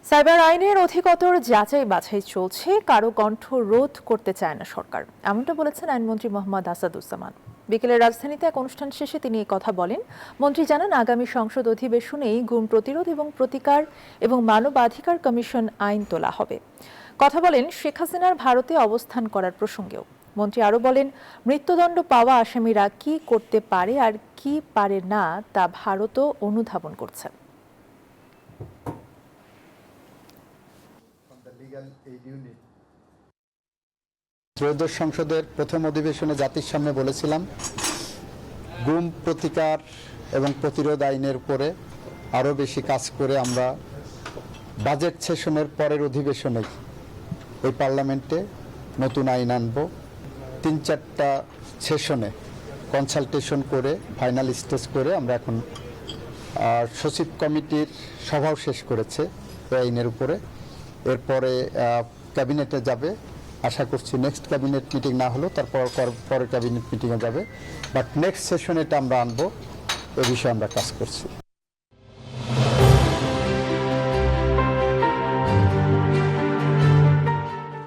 Cyber আইনের অধিকতর যাচাই বাছাই চলছে, কারো কণ্ঠ রোধ করতে চায় না সরকার, এমনটা বলেছেন আইনমন্ত্রী মোহাম্মদ আসাদুজ্জামান। বিকেলে রাজধানীতে এক অনুষ্ঠান শেষে তিনি এই কথা বলেন। মন্ত্রী জানান, আগামী সংসদ অধিবেশনেই গুম প্রতিরোধ এবং প্রতিকার এবং মানবাধিকার কমিশন আইন তোলা হবে। কথা বলেন শেখ হাসিনার ভারতে অবস্থান করার প্রসঙ্গেও। মন্ত্রী আরও বলেন, মৃত্যুদণ্ড পাওয়া আসামিরা কি করতে পারে আর কি পারে না তা ভারতও অনুধাবন করছে। ত্রয়োদশ সংসদের প্রথম অধিবেশনে জাতির সামনে বলেছিলাম, গুম প্রতিকার এবং প্রতিরোধ আইনের উপরে আরও বেশি কাজ করে আমরা বাজেট সেশনের পরের অধিবেশনে এই পার্লামেন্টে নতুন আইন আনব। ৩-৪টা সেশনে কনসালটেশন করে ফাইনাল স্টেজ করে আমরা এখন সচিব কমিটির সভাও শেষ করেছে এই আইনের উপরে। এরপরে ক্যাবিনেটে যাবে, আশা করছি নেক্সট ক্যাবিনেট মিটিং না হলেও তারপর পরে ক্যাবিনেট মিটিংয়ে যাবে, বাট নেক্সট সেশনে এটা আমরা আনবো, এ বিষয়ে আমরা কাজ করছি।